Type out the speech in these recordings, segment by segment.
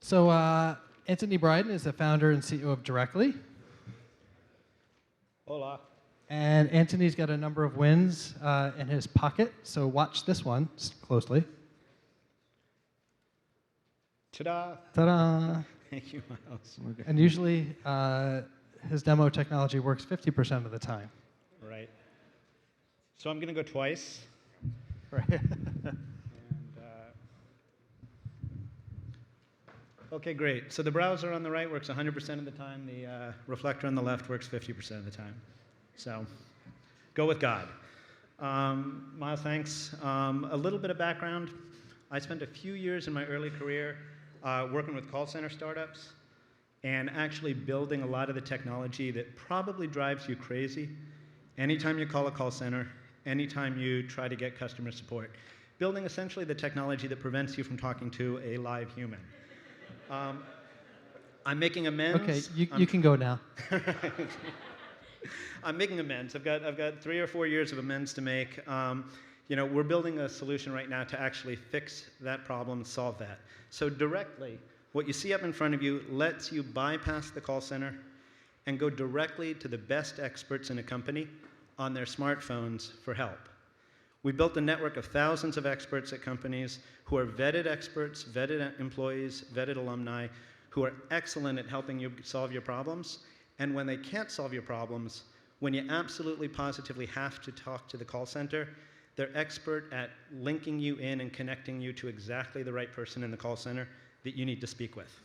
So Anthony Bryden is the founder and CEO of Directly. Hola. And Anthony's got a number of wins in his pocket, so watch this one closely. Ta-da. Ta-da! Thank you, Miles. And usually his demo technology works 50% of the time. Right. So I'm going to go twice. Right. Okay, great. So the browser on the right works 100% of the time. The reflector on the left works 50% of the time. So go with God. Miles, thanks. A little bit of background. I spent a few years in my early career working with call center startups and actually building a lot of the technology that probably drives you crazy anytime you call a call center, anytime you try to get customer support. Building essentially the technology that prevents you from talking to a live human. I'm making amends. Okay, you can go now. I'm making amends. I've got 3 or 4 years of amends to make. We're building a solution right now to actually fix that problem, solve that. So Directly, what you see up in front of you lets you bypass the call center and go directly to the best experts in a company on their smartphones for help. We built a network of thousands of experts at companies who are vetted experts, vetted employees, vetted alumni, who are excellent at helping you solve your problems. And when they can't solve your problems, when you absolutely positively have to talk to the call center, they're expert at linking you in and connecting you to exactly the right person in the call center that you need to speak with.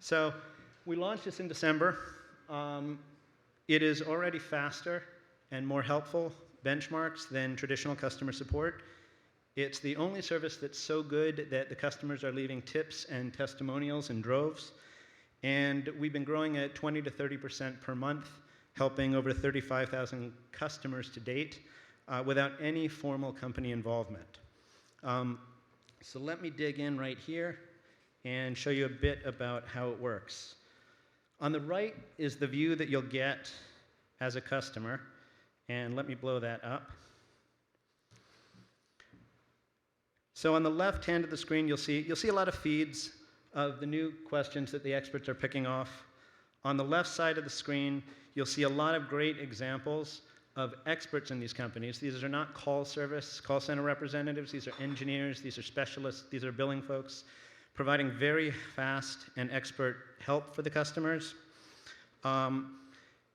So we launched this in December. It is already faster and more helpful benchmarks than traditional customer support. It's the only service that's so good that the customers are leaving tips and testimonials in droves. And we've been growing at 20 to 30% per month, helping over 35,000 customers to date without any formal company involvement. So let me dig in right here and show you a bit about how it works. On the right is the view that you'll get as a customer. And let me blow that up. So on the left hand of the screen, you'll see a lot of feeds of the new questions that the experts are picking off. On the left side of the screen, you'll see a lot of great examples of experts in these companies. These are not call center representatives. These are engineers. These are specialists. These are billing folks, providing very fast and expert help for the customers.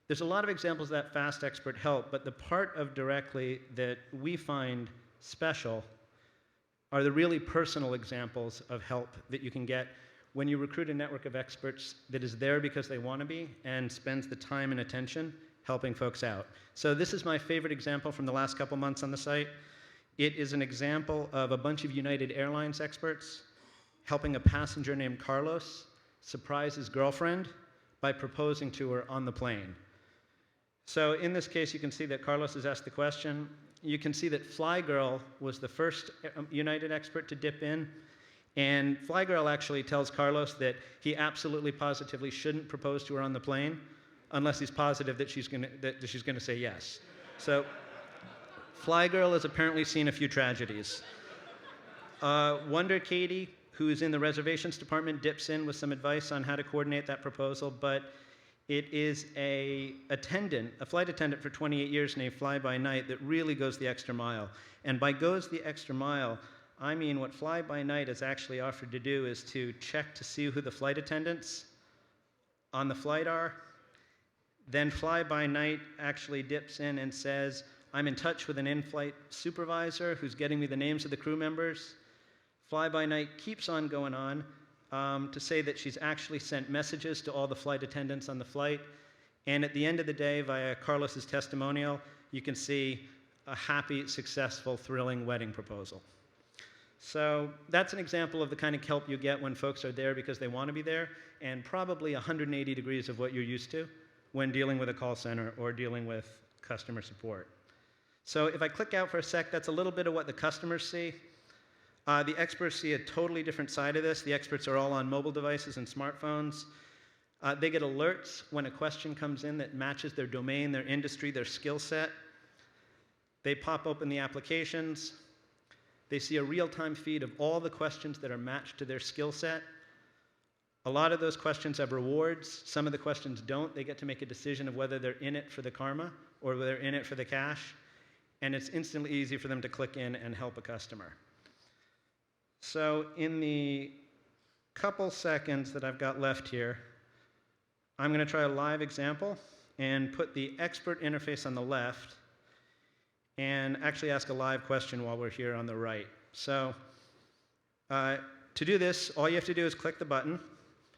There's a lot of examples of that fast expert help, but the part of Directly that we find special are the really personal examples of help that you can get when you recruit a network of experts that is there because they want to be and spends the time and attention helping folks out. So this is my favorite example from the last couple months on the site. It is an example of a bunch of United Airlines experts helping a passenger named Carlos surprise his girlfriend by proposing to her on the plane. So in this case, you can see that Carlos has asked the question. You can see that Flygirl was the first United expert to dip in. And Flygirl actually tells Carlos that he absolutely positively shouldn't propose to her on the plane unless he's positive that she's going to say yes. So Flygirl has apparently seen a few tragedies. Wonder Katie, who's in the reservations department, dips in with some advice on how to coordinate that proposal, but it is a flight attendant for 28 years named Fly By Night that really goes the extra mile. And by goes the extra mile, I mean what Fly By Night has actually offered to do is to check to see who the flight attendants on the flight are. Then Fly By Night actually dips in and says, I'm in touch with an in-flight supervisor who's getting me the names of the crew members. Fly By Night keeps on going on to say that she's actually sent messages to all the flight attendants on the flight. And at the end of the day, via Carlos's testimonial, you can see a happy, successful, thrilling wedding proposal. So that's an example of the kind of help you get when folks are there because they want to be there, and probably 180 degrees of what you're used to when dealing with a call center or dealing with customer support. So if I click out for a sec, that's a little bit of what the customers see. The experts see a totally different side of this. The experts are all on mobile devices and smartphones. They get alerts when a question comes in that matches their domain, their industry, their skill set. They pop open the applications. They see a real-time feed of all the questions that are matched to their skill set. A lot of those questions have rewards. Some of the questions don't. They get to make a decision of whether they're in it for the karma or whether they're in it for the cash. And it's instantly easy for them to click in and help a customer. So in the couple seconds that I've got left here, I'm going to try a live example and put the expert interface on the left and actually ask a live question while we're here on the right. So to do this, all you have to do is click the button.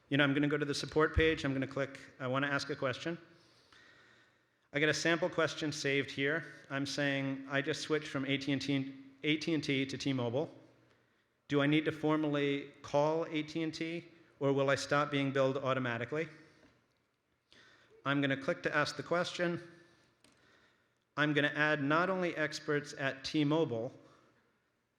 You know, I'm going to go to the support page. I'm going to click, I want to ask a question. I get a sample question saved here. I'm saying, I just switched from AT&T to T-Mobile. Do I need to formally call AT&T, or will I stop being billed automatically? I'm going to click to ask the question. I'm going to add not only experts at T-Mobile,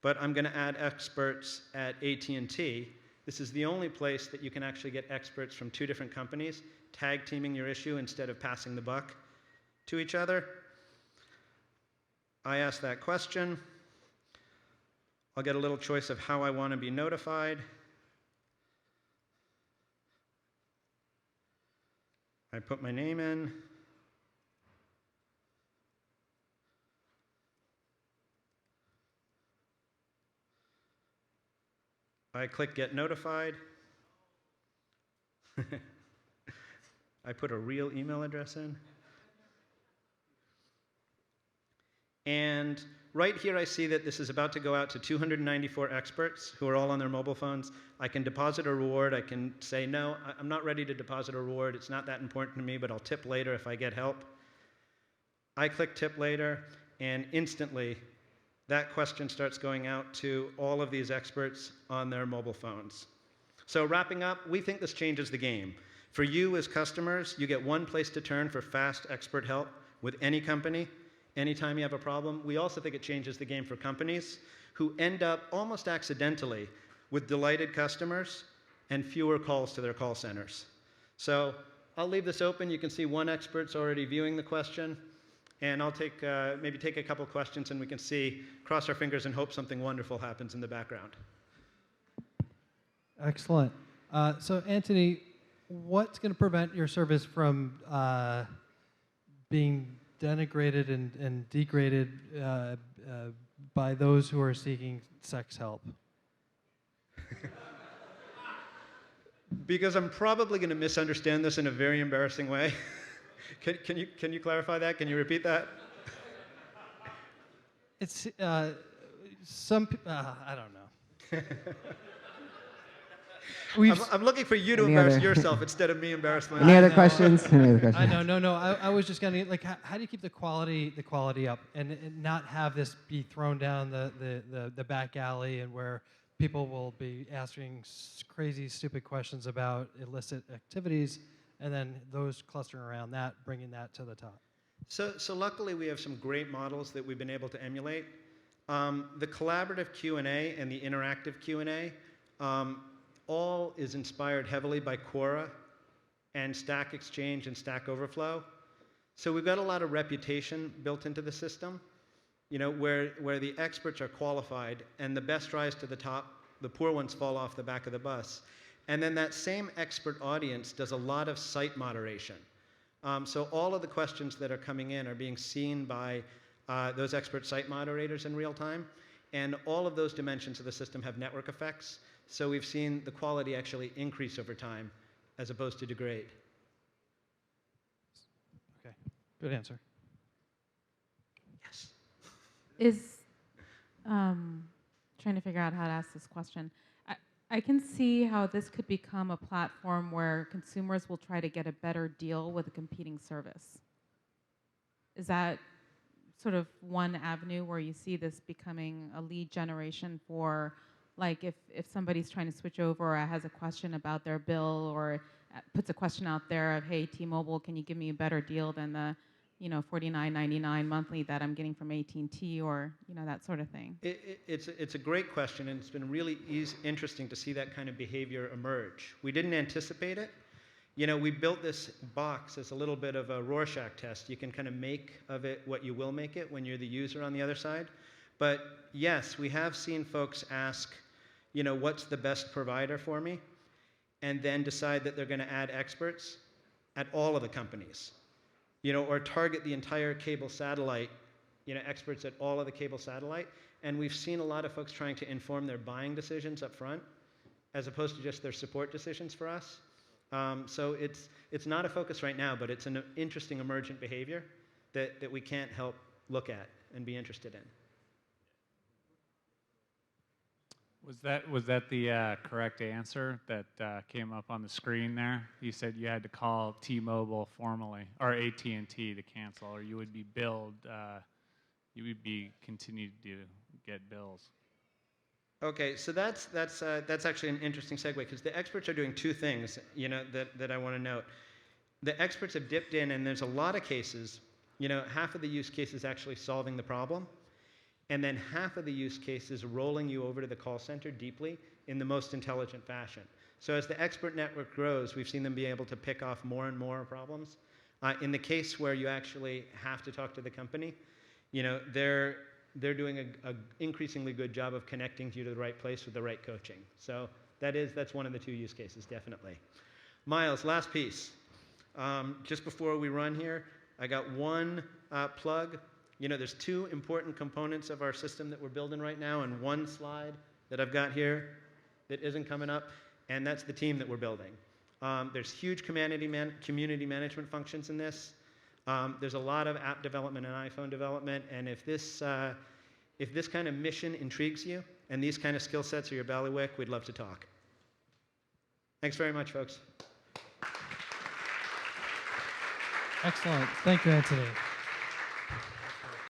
but I'm going to add experts at AT&T. This is the only place that you can actually get experts from two different companies, tag teaming your issue instead of passing the buck to each other. I ask that question. I'll get a little choice of how I want to be notified. I put my name in. I click Get Notified. I put a real email address in. And right here I see that this is about to go out to 294 experts who are all on their mobile phones. I can deposit a reward. I can say, no, I'm not ready to deposit a reward. It's not that important to me, but I'll tip later if I get help. I click Tip Later, and instantly that question starts going out to all of these experts on their mobile phones. So wrapping up, we think this changes the game. For you as customers, you get one place to turn for fast expert help with any company, anytime you have a problem. We also think it changes the game for companies who end up almost accidentally with delighted customers and fewer calls to their call centers. So I'll leave this open. You can see one expert's already viewing the question. And I'll maybe take a couple questions, and we can see, cross our fingers and hope something wonderful happens in the background. Excellent. So Anthony, what's going to prevent your service from being denigrated and degraded by those who are seeking sex help? Because I'm probably going to misunderstand this in a very embarrassing way. Can you clarify that? Can you repeat that? It's I don't know. I'm looking for you to embarrass yourself instead of me embarrassing myself. Any other questions? Any other questions? I know. No. I was just gonna like, how do you keep the quality up and not have this be thrown down the back alley, and where people will be asking crazy, stupid questions about illicit activities, and then those clustering around that, bringing that to the top? So luckily, we have some great models that we've been able to emulate. The collaborative Q&A and the interactive Q&A all is inspired heavily by Quora and Stack Exchange and Stack Overflow. So we've got a lot of reputation built into the system, you know, where the experts are qualified and the best rise to the top, the poor ones fall off the back of the bus. And then that same expert audience does a lot of site moderation. So all of the questions that are coming in are being seen by those expert site moderators in real time. And all of those dimensions of the system have network effects. So we've seen the quality actually increase over time as opposed to degrade. Okay, good answer. Yes. Trying to figure out how to ask this question. I can see how this could become a platform where consumers will try to get a better deal with a competing service. Is that sort of one avenue where you see this becoming a lead generation for, like, if somebody's trying to switch over or has a question about their bill, or puts a question out there of, hey, T-Mobile, can you give me a better deal than the $49.99 monthly that I'm getting from AT&T, or that sort of thing? It's a great question, and it's been really interesting to see that kind of behavior emerge. We didn't anticipate it. We built this box as a little bit of a Rorschach test. You can kind of make of it what you will make it when you're the user on the other side. But yes, we have seen folks ask, what's the best provider for me? and then decide that they're going to add experts at all of the companies, or target the entire cable satellite, experts at all of the cable satellite. And we've seen a lot of folks trying to inform their buying decisions up front, as opposed to just their support decisions for us. So it's not a focus right now, but it's an interesting emergent behavior that we can't help look at and be interested in. Was that the correct answer that came up on the screen there? You said you had to call T-Mobile formally, or AT&T to cancel, or you would be billed. You would be continued to get bills. Okay, so that's actually an interesting segue, because the experts are doing two things, that I want to note. The experts have dipped in, and there's a lot of cases. Half of the use case is actually solving the problem, and then half of the use case is rolling you over to the call center deeply in the most intelligent fashion. So as the expert network grows, we've seen them be able to pick off more and more problems. In the case where you actually have to talk to the company, they're doing an increasingly good job of connecting you to the right place with the right coaching. So that's one of the two use cases, definitely. Miles, last piece. Just before we run here, I got one plug. There's two important components of our system that we're building right now, and one slide that I've got here that isn't coming up, and that's the team that we're building. There's huge community management functions in this. There's a lot of app development and iPhone development, and if this kind of mission intrigues you and these kind of skill sets are your bailiwick, we'd love to talk. Thanks very much, folks. Excellent. Thank you, Anthony.